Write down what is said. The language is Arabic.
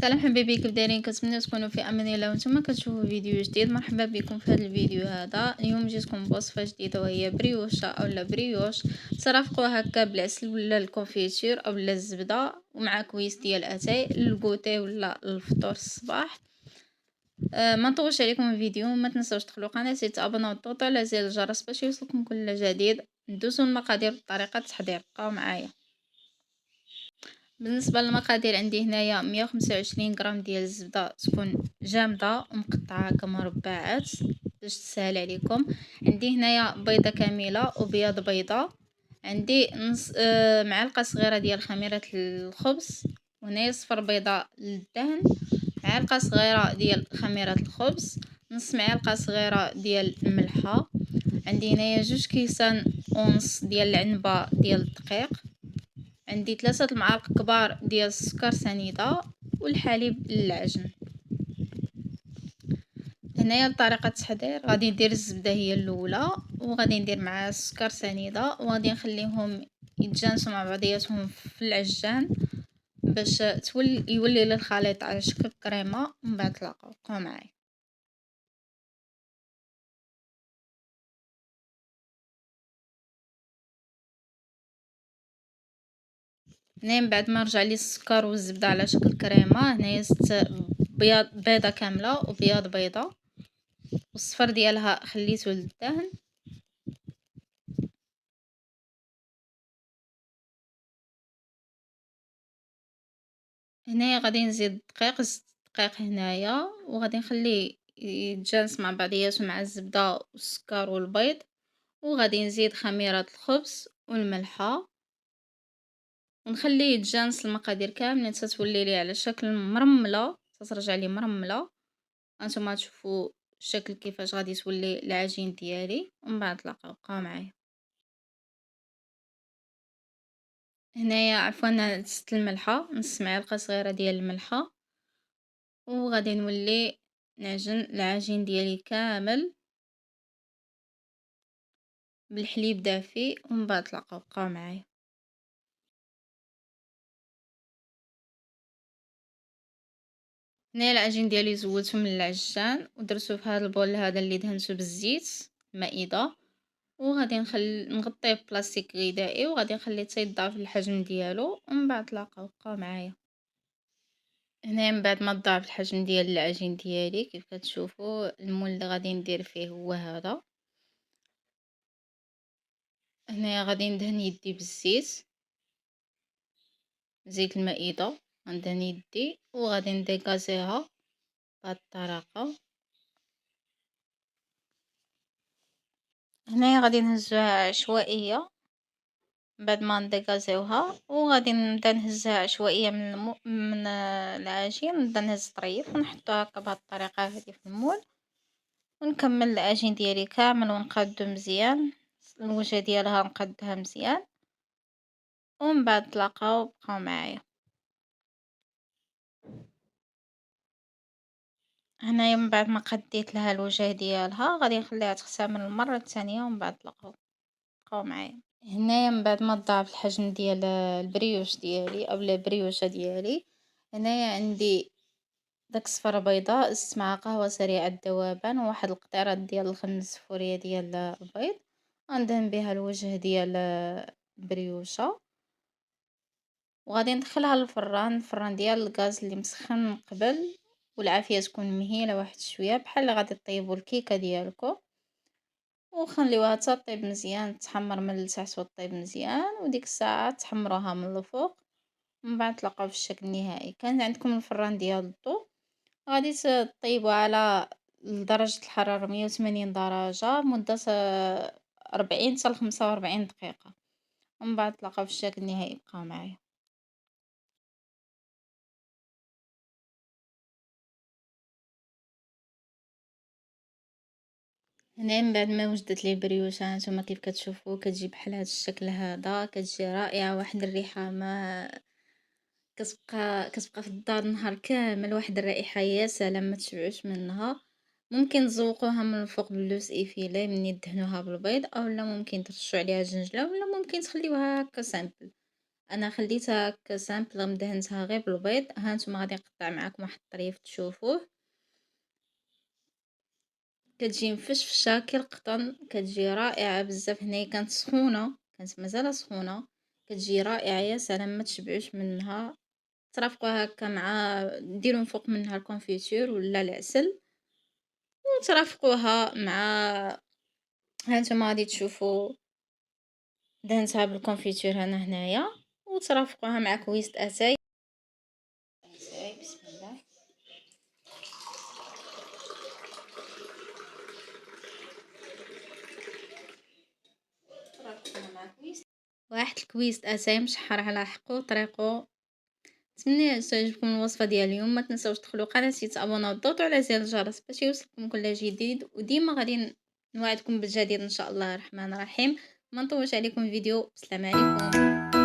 سلام حبايبي، كيف دايرين؟ كنتمنى تكونوا في امان الله وانتم كتشوفوا فيديو جديد. مرحبا بكم في هذا الفيديو. هذا اليوم جيتكم بوصفه جديده وهي بريوشه اولا بريوش ترافقوا هكا بالعسل ولا الكونفيتير اولا الزبده ومع كويس ديال اتاي للكوتي ولا الفطور الصباح. ما نطولش عليكم الفيديو، ما تنسوش تدخلوا قناتي تابوناو وتضغطوا على زر الجرس باش يوصلكم كل جديد. ندوزو المقادير بطريقه التحضير، بقاو معايا. بالنسبه للمقادير عندي هنايا 125 غرام ديال الزبده تكون جامده ومقطعه كمربعات باش تسهل عليكم. عندي هنايا بيضه كامله وبياض بيضه. عندي نص معلقه صغيره ديال خميره الخبز، وهنايا صفر بيضه للدهن، معلقه صغيره ديال خميره الخبز، نص معلقه صغيره ديال الملحه. عندي هنايا 2 كيسان ونص ديال العنبه ديال الدقيق. عندي 3 معالق كبار ديال السكر سنيده والحليب للعجن. هنايا طريقه التحضير، غادي ندير الزبده هي الاولى وغادي ندير مع السكر سنيده وغادي نخليهم يتجانسوا مع بعضياتهم في العجان باش يولي للخليط على شكل كريمه. ومن بعد تلاقاو، بقاو معايا. هنايا من بعد ما رجع لي السكر والزبده على شكل كريمه، هنايا بيضه كامله وبياض بيضه والصفر ديالها خليته للدهن. هنايا غادي نزيد الدقيق، الدقيق هنايا وغادي نخليه يتجانس مع بعضياته مع الزبده والسكر والبيض، وغادي نزيد خميره الخبز والملحه ونخليه يتجانس المقادير كاملين حتى تولي لي على شكل مرمله، تترجع لي مرمله. هانتوما تشوفوا الشكل كيفاش غادي تولي العجين ديالي. ومن بعد تلاقاو، بقاو معايا. هنايا عفوا نسيت الملحه، نص معلقه صغيره ديال الملحه، وغادي نولي نعجن العجين ديالي كامل بالحليب دافي. ومن بعد تلاقاو، بقاو معايا. هنايا العجين ديالي زولته من العجان ودرتو في هذا البول هذا اللي دهنته بالزيت المائده، وغادي نغطيه بلاستيك غذائي وغادي نخليه حتى يضاعف الحجم ديالو. ومن بعد تلاقاو، بقاو معايا. هنايا من بعد ما ضاعف الحجم ديال العجين ديالي كيف كتشوفوا، المول اللي غادي ندير فيه هو هذا. هنايا غادي ندهن يدي بالزيت، زيت المائده، غندهن يدي وغادي نديكازيها بهذه الطريقه. هنايا غادي نهزوها عشوائيه بعد ما نديكازيوها، وغادي نبدا نهزها عشوائيه من العجين، نبدا نهز طريف ونحطوها هكا بهذه الطريقه هذه في المول، ونكمل العجين ديالي كامل ونقادو مزيان. الوجه ديالها نقادها مزيان. ومن بعد تلاقاو، بقاو معايا. هنايا من بعد ما قديت لها الوجه ديالها غادي نخليها تختمر المره الثانيه. ومن بعد تلاقاو، بقاو معايا. هنايا من بعد ما ضاعف الحجم ديال البريوش ديالي اولا البريوشه ديالي، هنايا عندي داك صفر بيضاء، 6 معالق قهوه سريعه الذوبان، وواحد القطيرات ديال الخمس فوريه ديال البيض. غندهن بها الوجه ديال البريوشه وغادي ندخلها للفران ديال الغاز اللي مسخن من قبل، والعافيه تكون مهيله واحد شويه بحال اللي غادي طيبوا الكيكه ديالكم. وخليوها حتى طيب مزيان، تحمر من التحت وطيب مزيان، وديك الساعه تحمروها من الفوق. من بعد تلقاو في الشكل النهائي. كان عندكم الفران ديال الضو، غادي تطيبوا على درجه الحراره 180 درجه مده 40 حتى 45 دقيقه. ومن بعد تلقاو في الشكل النهائي، بقاو معايا. هنا من بعد ما وجدت لي بريوشه، هانتوما كيف كتشوفوا كتجي بحال هذا الشكل هذا، كتجي رائعه. واحد الريحه ما كتبقى في الدار نهار كامل، واحد الرائحه يا سلام ما تشبعوش منها. ممكن تزوقوها من الفوق باللوز ايفيلي مني دهنوها بالبيض، اولا ممكن ترشوا عليها جنجله، ولا ممكن تخليوها هكا سامبل. أنا خليتها هاكا سامبل مدهنتها غير بالبيض. ها نتوما غادي نقطع معاكم واحد الطريف تشوفوه. كتجي مفشفشة كي القطن، كتجي رائعة بزاف. هنايا كانت سخونة، كانت مازال سخونة، كتجي رائعة يا سلام، ما تشبعوش منها. ترافقوها هكا مع ديروا من فوق منها الكونفيتور ولا العسل، وترافقوها مع ها نتوما غادي تشوفوا دهنتها بالكونفيتور انا هنايا، وترافقوها مع كويسة اتاي. بسم الله. ترافقوها مع كويس واحد الكويس اتاي مشحر على حقو طريقو. نتمنى تعجبكم الوصفه ديال اليوم. ما تنساوش تدخلوا قناتي، تابوناو، تضغطوا على زر الجرس باش يوصلكم كل جديد، وديما غادي نوعدكم بالجديد ان شاء الله الرحمن الرحيم. ما نطولش عليكم الفيديو. بسلام عليكم.